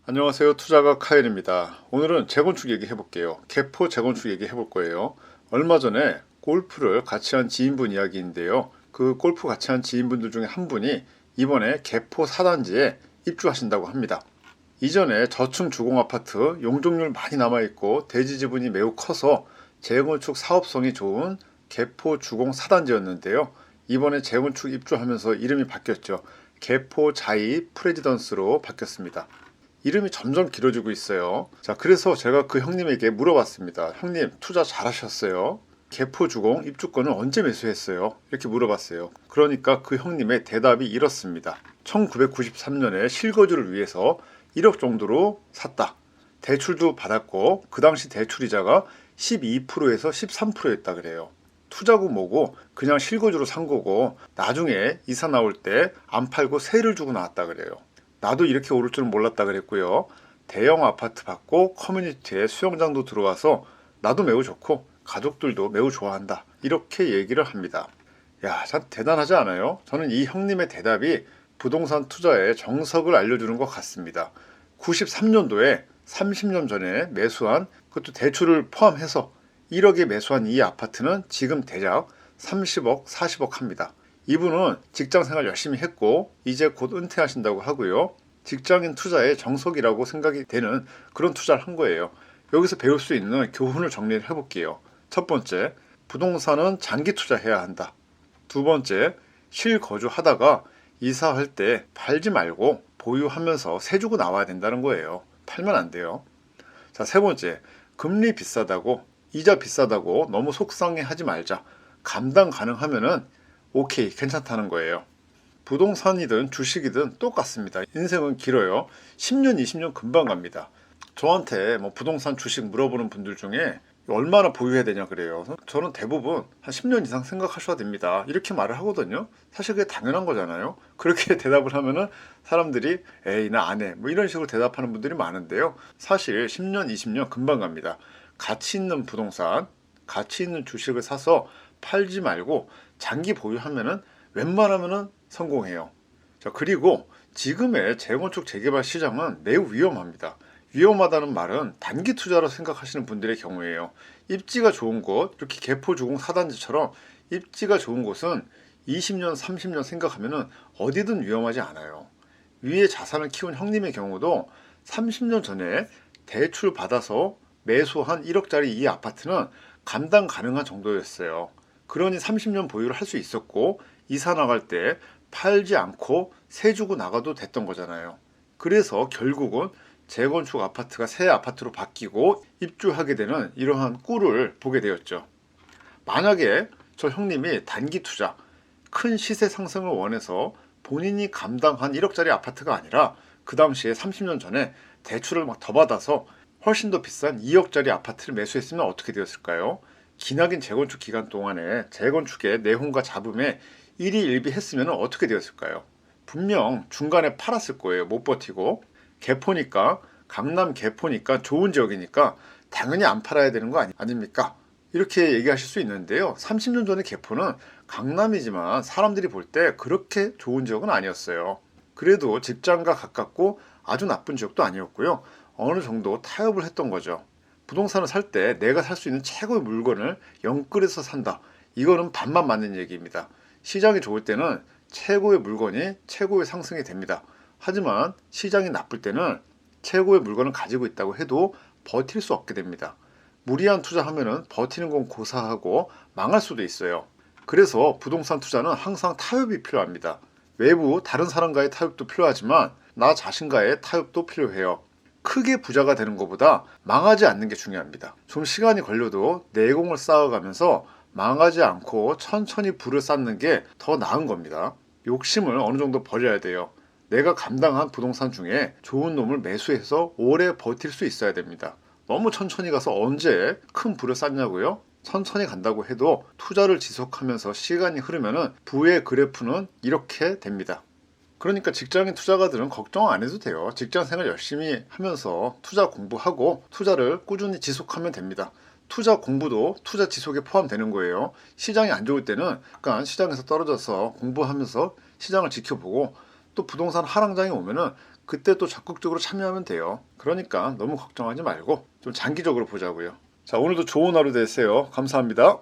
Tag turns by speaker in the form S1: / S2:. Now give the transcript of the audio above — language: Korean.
S1: 안녕하세요. 투자가 카일입니다. 오늘은 재건축 얘기해 볼게요. 개포 재건축 얘기해 볼 거예요. 얼마 전에 골프를 같이 한 지인분 이야기인데요. 그 골프 같이 한 지인분들 중에 한 분이 이번에 개포 4단지에 입주하신다고 합니다. 이전에 저층 주공 아파트 용적률 많이 남아있고 대지 지분이 매우 커서 재건축 사업성이 좋은 개포 주공 4단지였는데요. 이번에 재건축 입주하면서 이름이 바뀌었죠. 개포 자이 프레지던스로 바뀌었습니다. 이름이 점점 길어지고 있어요. 자, 그래서 제가 그 형님에게 물어봤습니다. 형님, 투자 잘하셨어요? 개포 주공 입주권을 언제 매수했어요? 이렇게 물어봤어요. 그러니까 그 형님의 대답이 이렇습니다. 1993년에 실거주를 위해서 1억 정도로 샀다. 대출도 받았고 그 당시 대출이자가 12%에서 13%였다 그래요. 투자고 뭐고 그냥 실거주로 산 거고 나중에 이사 나올 때 안 팔고 세를 주고 나왔다 그래요. 나도 이렇게 오를 줄은 몰랐다 그랬고요. 대형 아파트 받고 커뮤니티에 수영장도 들어와서 나도 매우 좋고 가족들도 매우 좋아한다. 이렇게 얘기를 합니다. 야, 참 대단하지 않아요? 저는 이 형님의 대답이 부동산 투자의 정석을 알려주는 것 같습니다. 93년도에 30년 전에 매수한 그것도 대출을 포함해서 1억에 매수한 이 아파트는 지금 대략 30억, 40억 합니다. 이분은 직장 생활 열심히 했고 이제 곧 은퇴하신다고 하고요. 직장인 투자의 정석이라고 생각이 되는 그런 투자를 한 거예요. 여기서 배울 수 있는 교훈을 정리를 해볼게요. 첫 번째, 부동산은 장기 투자해야 한다. 두 번째, 실거주하다가 이사할 때 팔지 말고 보유하면서 세 주고 나와야 된다는 거예요. 팔면 안 돼요. 자, 세 번째, 금리 비싸다고 이자 비싸다고 너무 속상해하지 말자. 감당 가능하면은 오케이, 괜찮다는 거예요. 부동산이든 주식이든 똑같습니다. 인생은 길어요. 10년, 20년 금방 갑니다. 저한테 뭐 부동산 주식 물어보는 분들 중에 얼마나 보유해야 되냐 그래요. 저는 대부분 한 10년 이상 생각하셔야 됩니다. 이렇게 말을 하거든요. 사실 그게 당연한 거잖아요. 그렇게 대답을 하면은 사람들이 에이 나 안 해. 뭐 이런 식으로 대답하는 분들이 많은데요. 사실 10년, 20년 금방 갑니다. 가치 있는 부동산, 가치 있는 주식을 사서 팔지 말고 장기 보유하면은 웬만하면은 성공해요. 자, 그리고 지금의 재건축 재개발 시장은 매우 위험합니다. 위험하다는 말은 단기 투자로 생각하시는 분들의 경우에요. 입지가 좋은 곳, 이렇게 개포주공 4단지처럼 입지가 좋은 곳은 20년, 30년 생각하면은 어디든 위험하지 않아요. 위에 자산을 키운 형님의 경우도 30년 전에 대출 받아서 매수한 1억짜리 이 아파트는 감당 가능한 정도였어요. 그러니 30년 보유를 할 수 있었고 이사 나갈 때 팔지 않고 세 주고 나가도 됐던 거잖아요. 그래서 결국은 재건축 아파트가 새 아파트로 바뀌고 입주하게 되는 이러한 꿀을 보게 되었죠. 만약에 저 형님이 단기 투자, 큰 시세 상승을 원해서 본인이 감당한 1억짜리 아파트가 아니라 그 당시에 30년 전에 대출을 막 더 받아서 훨씬 더 비싼 2억짜리 아파트를 매수했으면 어떻게 되었을까요? 기나긴 재건축 기간 동안에 재건축의 내홍과 잡음에 일희일비했으면 어떻게 되었을까요? 분명 중간에 팔았을 거예요. 못 버티고. 개포니까 강남 개포니까 좋은 지역이니까 당연히 안 팔아야 되는 거 아닙니까? 이렇게 얘기하실 수 있는데요. 30년 전의 개포는 강남이지만 사람들이 볼 때 그렇게 좋은 지역은 아니었어요. 그래도 직장과 가깝고 아주 나쁜 지역도 아니었고요. 어느 정도 타협을 했던 거죠. 부동산을 살 때 내가 살 수 있는 최고의 물건을 영끌해서 산다. 이거는 반만 맞는 얘기입니다. 시장이 좋을 때는 최고의 물건이 최고의 상승이 됩니다. 하지만 시장이 나쁠 때는 최고의 물건을 가지고 있다고 해도 버틸 수 없게 됩니다. 무리한 투자하면은 버티는 건 고사하고 망할 수도 있어요. 그래서 부동산 투자는 항상 타협이 필요합니다. 외부 다른 사람과의 타협도 필요하지만 나 자신과의 타협도 필요해요. 크게 부자가 되는 것보다 망하지 않는 게 중요합니다. 좀 시간이 걸려도 내공을 쌓아가면서 망하지 않고 천천히 부를 쌓는 게 더 나은 겁니다. 욕심을 어느 정도 버려야 돼요. 내가 감당한 부동산 중에 좋은 놈을 매수해서 오래 버틸 수 있어야 됩니다. 너무 천천히 가서 언제 큰 부를 쌓냐고요? 천천히 간다고 해도 투자를 지속하면서 시간이 흐르면 부의 그래프는 이렇게 됩니다. 그러니까 직장인 투자가들은 걱정 안 해도 돼요. 직장 생활 열심히 하면서 투자 공부하고 투자를 꾸준히 지속하면 됩니다. 투자 공부도 투자 지속에 포함되는 거예요. 시장이 안 좋을 때는 약간 시장에서 떨어져서 공부하면서 시장을 지켜보고 또 부동산 하락장이 오면은 그때 또 적극적으로 참여하면 돼요. 그러니까 너무 걱정하지 말고 좀 장기적으로 보자고요. 자, 오늘도 좋은 하루 되세요. 감사합니다.